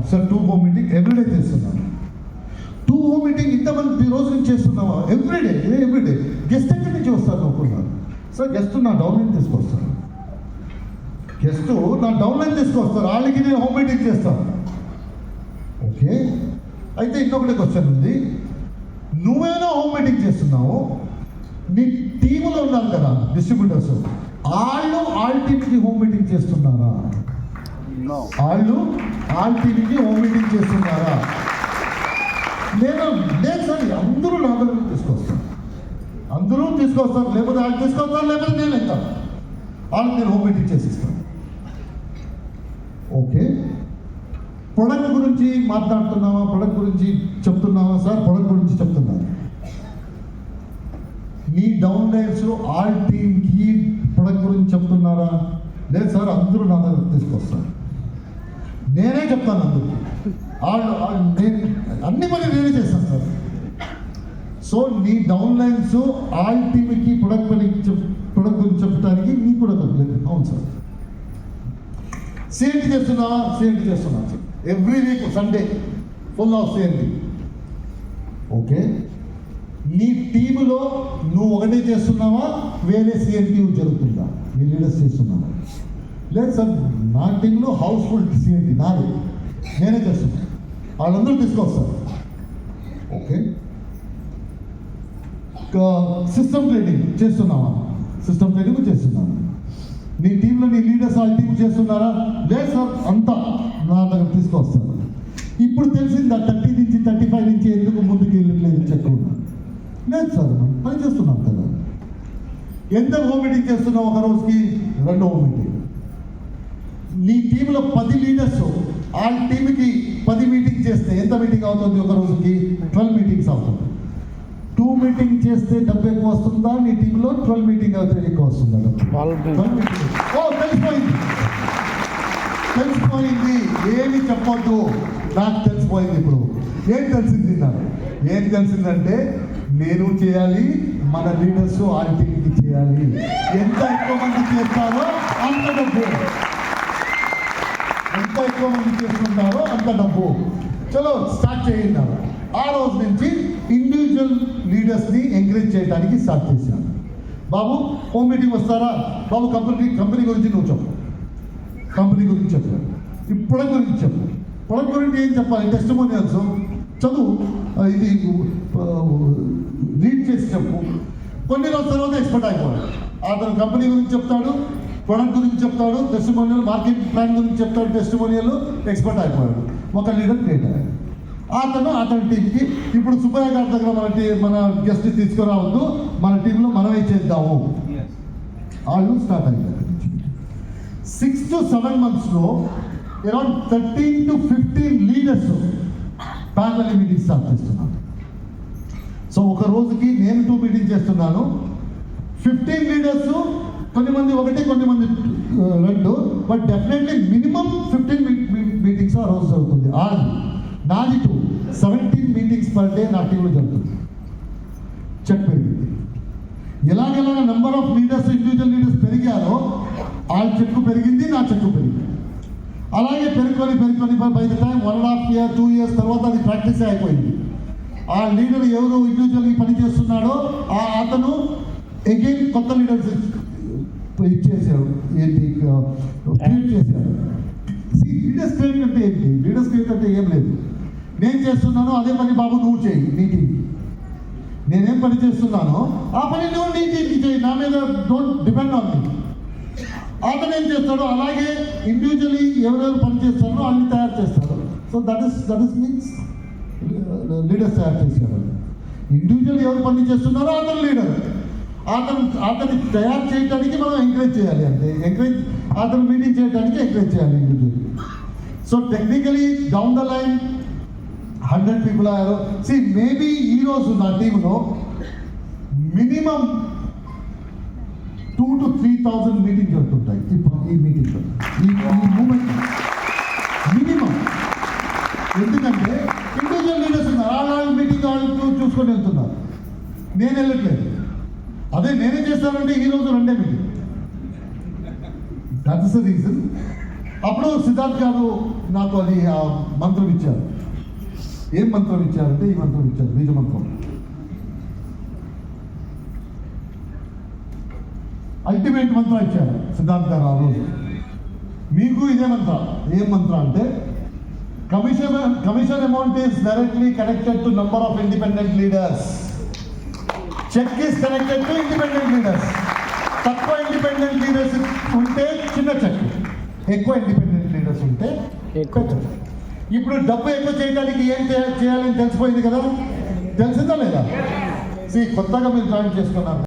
Sir 2 home meeting everyday చేస్తున్నాను. 2 home meeting ఇంతమంది రోజు నుంచి చేస్తున్నావా? ఎవ్రీడే గెస్ట్ ఎక్కడి నుంచి వస్తారు అనుకున్నాను సార్. గెస్ట్ నా డౌన్లైన్ తీసుకొస్తారు. వాళ్ళకి నేను హోమ్ మీటింగ్ చేస్తాను. ఓకే, అయితే ఇంకొకటి క్వశ్చన్ ఉంది. నువ్వేనా హోమ్ మీటింగ్ చేస్తున్నావు? నీ టీములో ఉన్నారు కదా డిస్ట్రిబ్యూటర్స్, వాళ్ళ టీంకి హోమ్ మీటింగ్ చేస్తున్నారా? వాళ్ళ టీంకి హోమ్ మీటింగ్ చేస్తున్నారా? లేదు సార్, అందరూ నా దగ్గర తీసుకొస్తారు. లేకపోతే వాళ్ళు తీసుకొస్తారు, లేకపోతే నేను వెళ్తాను. వాళ్ళకి నేను హోమ్ మీటింగ్ చేసిస్తాను. ఓకే, ప్రొడక్ట్ గురించి మాట్లాడుతున్నావా? ప్రొడక్ట్ గురించి చెప్తున్నావా? సార్ ప్రొడక్ట్ గురించి చెప్తున్నాను. నీ డౌన్ లైన్స్ ఆల్ టీమ్కి ప్రొడక్ట్ గురించి చెప్తున్నారా? లేదు సార్, అందరూ నా దగ్గర తీసుకొస్తారు. నేనే చెప్తాను అందరికీ. అన్ని పని నేనే చేస్తాను సార్. సో నీ డౌన్ లైన్స్ ఆల్ టీమ్కి ప్రొడక్ట్ గురించి చెప్పడానికి నీ కూడా లేదు. అవును సార్. సిఎంటి చేస్తున్నావా? సిఎంటి చేస్తున్నాను sir. Every week Sunday full of CMT. Okay, నీ టీములో నువ్వు ఒకటే చేస్తున్నావా? వేరే సిఎంటి జరుగుతుందా? నీ లీడర్స్ చేస్తున్నావా? లేదు సార్, నా టీంలో హౌస్ఫుల్ సిఎంటి నాది, నేనే చేస్తున్నాను. వాళ్ళందరూ తీసుకొస్తారు. ఓకే, సిస్టమ్ ట్రైనింగ్ చేస్తున్నావా? సిస్టమ్ ట్రైనింగ్ చేస్తున్నాను. నీ టీంలో నీ లీడర్స్ వాళ్ళ టీం చేస్తున్నారా? లేదు సార్, అంతా నా దగ్గర తీసుకొస్తారు. ఇప్పుడు తెలిసిందా 30 నుంచి 35 నుంచి ఎందుకు ముందుకు వెళ్ళట్లేదు చెక్కున్నా? లేదు సార్, పని చేస్తున్నాం కదా. ఎంత హోమ్ మీటింగ్ చేస్తున్నావు ఒక రోజుకి? 2 హోమ్ మీటింగ్. నీ టీంలో 10 లీడర్స్ వాళ్ళ టీంకి 10 మీటింగ్ చేస్తే ఎంత మీటింగ్ అవుతుంది ఒక రోజుకి? 12 మీటింగ్స్ అవుతుంది. 2 మీటింగ్ చేస్తే డబ్బు ఎక్కువ వస్తుందా? నీ టీంలో 12 మీటింగ్ అయితే ఎక్కువ వస్తుందా? 12 మీటింగ్. తెలిసిపోయింది. ఏమి చెప్పొద్దు, నాకు తెలిసిపోయింది. ఇప్పుడు ఏం తెలిసిందంటే నేను చేయాలి, మన లీడర్స్ వాళ్ళ టీంకి చేయాలి. ఎంత ఎక్కువ మంది చేస్తారో అంత డబ్బు, ఎంత ఎక్కువ మంది చేస్తుంటారో అంత డబ్బు. చలో స్టార్ట్ చేయండి. ఆ రోజు నుంచి ఇండివిజువల్ లీడర్స్ని ఎంకరేజ్ చేయడానికి స్టార్ట్ చేశాను. బాబు హోమ్ మీటింగ్ వస్తారా? బాబు కంపెనీ గురించి నువ్వు చెప్పు. కంపెనీ గురించి చెప్పాను. ఈ ప్రొడక్ట్ గురించి చెప్పు. ప్రొడక్ట్ గురించి ఏం చెప్పాలి? టెస్టిమోనియల్స్ చదువు, ఇది రీడ్ చేసి చెప్పు. కొన్ని రోజుల తర్వాత ఎక్స్పర్ట్ అయిపోవాలి. అతను కంపెనీ గురించి చెప్తాడు, ప్రొడక్ట్ గురించి చెప్తాడు, టెస్టిమోనియల్, మార్కెటింగ్ ప్లాన్ గురించి చెప్తాడు, టెస్టిమోనియల్, ఎక్స్పర్ట్ అయిపోయాడు. ఒక లీడర్ క్రియేట్ అయ్యాడు. అతని టీంకి ఇప్పుడు సుబ్బయ్య గారి దగ్గర మన గెస్ట్ తీసుకురావద్దు, మన టీంలో మనమే చేద్దాము. వాళ్ళు స్టార్ట్ అయ్యారు. 6 to 7 monthsలో around 13 to 15 leaders panel meeting start చేస్తున్నాను. సో ఒక రోజుకి నేను 2 మీటింగ్ చేస్తున్నాను. 15 లీడర్స్, కొంతమంది ఒకటి, కొంతమంది 2, బట్ డెఫినెట్లీ మినిమం 15 మీటింగ్స్ ఆ రోజు జరుగుతుంది. నాది 17 మీటింగ్స్ పర్ డే నా టీంలో జరుగుతుంది. చెక్ పెరిగింది. ఎలాగెలాగ number of leaders, individual leaders పెరిగారో వాళ్ళ చెక్కు పెరిగింది, నా చెక్కు పెరిగింది. అలాగే పెరుగుకొని by the time 1.5 years 2 years తర్వాత అది ప్రాక్టీస్ అయిపోయింది. ఆ లీడర్ ఎవరు ఇండివిజువల్గా పని చేస్తున్నాడో అతను అగైన్ కొత్త లీడర్స్ ఇచ్చేసాడు, క్రియేట్ చేశాడు. లీడర్స్ క్రియేట్ అంటే ఏంటి? లీడర్స్ క్రియేట్ అంటే ఏం లేదు. నేను చేస్తున్నాను అదే పని బాబు నువ్వు చేయి. నీ టీంకి నేనేం పని చేస్తున్నానో ఆ పని నువ్వు నీ టీంకి చేయి. నా మీద డోంట్ డిపెండ్ ఆన్ మీ. అతను ఏం చేస్తాడో అలాగే ఇండివిజువల్లీ ఎవరెవరు పని చేస్తారో అన్ని తయారు చేస్తాడు. So that is means leaders తయారు చేశారు. ఇండివిజువల్ ఎవరు పని చేస్తున్నారో అతను లీడర్. అతన్ని తయారు చేయడానికి మనం ఎంకరేజ్ చేయాలి. అంటే అతను మీటింగ్ చేయడానికి ఎంకరేజ్ చేయాలి individual. So technically down the line 100 people అయ్యారు. మేబీ ఈరోజు నా టీంలో మినిమం 2,000 to 3,000 మీటింగ్ జరుగుతుంటాయి. ఈ మీటింగ్లో ఈ మూమెంట్ మినిమం. ఎందుకంటే ఇండివిజువల్ లీడర్స్ ఉన్నారు, వాళ్ళ మీటింగ్ వాళ్ళు చూసుకొని వెళ్తున్నారు, నేను వెళ్ళట్లేదు. అదే నేనే చేస్తానంటే ఈరోజు 2 meeting. That is the reason. అప్పుడు సిద్ధార్థ్ గారు నాకు అది ఆ మంత్రం ఇచ్చారు. ఏం మంత్రం ఇచ్చారంటే ఈ మంత్రం ఇచ్చారు, బీజ మంత్రం. అల్టిమేట్ మంత్రం ఇచ్చారు సిద్ధాంత్ గారు ఆ రోజు. మీకు ఇదే మంత్రం. ఏం మంత్రం అంటే commission amount is directly connected to number of independent leaders. Check is connected to independent leaders. తక్కువ ఇండిపెండెంట్ లీడర్స్ ఉంటే చిన్న చెక్, ఎక్కువ ఇండిపెండెంట్ లీడర్స్ ఉంటే ఎక్కువ చెక్. ఇప్పుడు డబ్బు ఎక్కువ చేయడానికి ఏం చేయాలని తెలిసిపోయింది కదా, తెలిసిందా లేదా? కొత్తగా మీరు జాయిన్ చేసుకున్నారు.